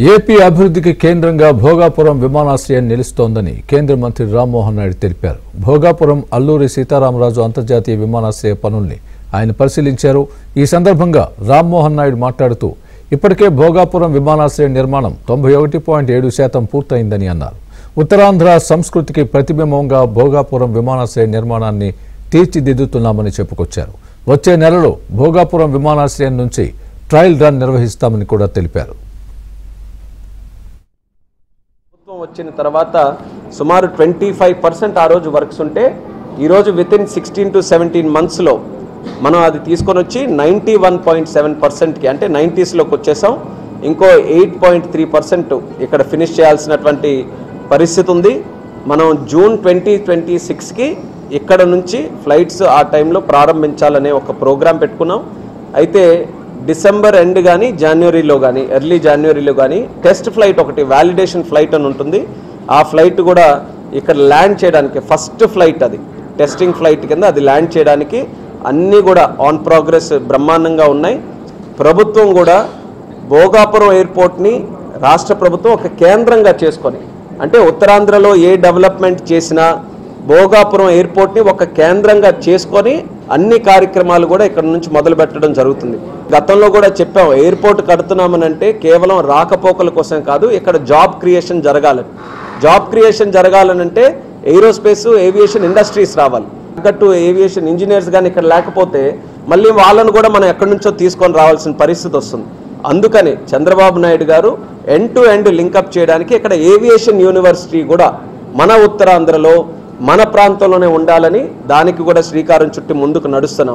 AP అభివృద్ధికి కేంద్రంగా భోగాపురం విమానాశ్రయం నిలుస్తోందని కేంద్ర మంత్రి రామ్మోహన్ నాయుడు తెలిపారు. భోగాపురం అల్లూరి సీతారామరాజు అంతర్జాతీయ విమానాశ్రయ పనుల్ని ఆయన పరిశీలించారు. ఈ సందర్భంగా రామ్మోహన్ నాయుడు మాట్లాడుతూ ఇప్పటికే భోగాపురం విమానాశ్రయ నిర్మాణం 91.7% పూర్తయిందని అన్నారు. ఉత్తరాంధ్ర సంస్కృతికి ప్రతిబింబంగా భోగాపురం విమానాశ్రయ నిర్మాణాన్ని తీర్చిదిద్దుతున్నామని చెప్పుకొచ్చారు. వచ్చే నెలలో భోగాపురం విమానాశ్రయం నుంచి ట్రయల్ రన్ నిర్వహిస్తామని కూడా తెలిపారు. వచ్చిన తర్వాత సుమారు 25% ఆ రోజు వర్క్స్ ఉంటే ఈరోజు వితిన్ 16 to 17 మంత్స్లో మనం అది తీసుకొని వచ్చి 91.7%కి అంటే 90స్లోకి వచ్చేసాం. ఇంకో 8.3% ఇక్కడ ఫినిష్ చేయాల్సినటువంటి పరిస్థితి ఉంది. మనం జూన్ 2026కి ఇక్కడ నుంచి ఫ్లైట్స్ ఆ టైంలో ప్రారంభించాలనే ఒక ప్రోగ్రాం పెట్టుకున్నాం. అయితే డిసెంబర్ ఎండ్ కానీ జనవరిలో కానీ ఎర్లీ జనవరిలో కానీ టెస్ట్ ఫ్లైట్ ఒకటి వ్యాలిడేషన్ ఫ్లైట్ అని ఉంటుంది. ఆ ఫ్లైట్ కూడా ఇక్కడ ల్యాండ్ చేయడానికి ఫస్ట్ ఫ్లైట్, అది టెస్టింగ్ ఫ్లైట్ కింద అది ల్యాండ్ చేయడానికి అన్నీ కూడా ఆన్ ప్రోగ్రెస్ బ్రహ్మాండంగా ఉన్నాయి. ప్రభుత్వం కూడా భోగాపురం ఎయిర్పోర్ట్ని రాష్ట్ర ప్రభుత్వం ఒక కేంద్రంగా చేసుకొని, అంటే ఉత్తరాంధ్రలో ఏ డెవలప్మెంట్ చేసినా భోగాపురం ఎయిర్పోర్ట్ని ఒక కేంద్రంగా చేసుకొని అన్ని కార్యక్రమాలు కూడా ఇక్కడ నుంచి మొదలు పెట్టడం జరుగుతుంది. గతంలో కూడా చెప్పాం, ఎయిర్పోర్ట్ కడుతున్నామనంటే కేవలం రాకపోకల కోసం కాదు, ఇక్కడ జాబ్ క్రియేషన్ జరగాలని. జాబ్ క్రియేషన్ జరగాలనంటే ఏరోస్పేస్ ఏవియేషన్ ఇండస్ట్రీస్ రావాలి. తగ్గట్టు ఏవియేషన్ ఇంజనీర్స్ కానీ ఇక్కడ లేకపోతే మళ్ళీ వాళ్ళను కూడా మనం ఎక్కడి నుంచో తీసుకొని రావాల్సిన పరిస్థితి వస్తుంది. అందుకని చంద్రబాబు నాయుడు గారు ఎండ్ టు ఎండ్ లింకప్ చేయడానికి ఇక్కడ ఏవియేషన్ యూనివర్సిటీ కూడా మన ఉత్తరాంధ్రలో మన ప్రాంతంలోనే ఉండాలని దానికి కూడా శ్రీకారం చుట్టి ముందుకు నడుస్తున్నాం.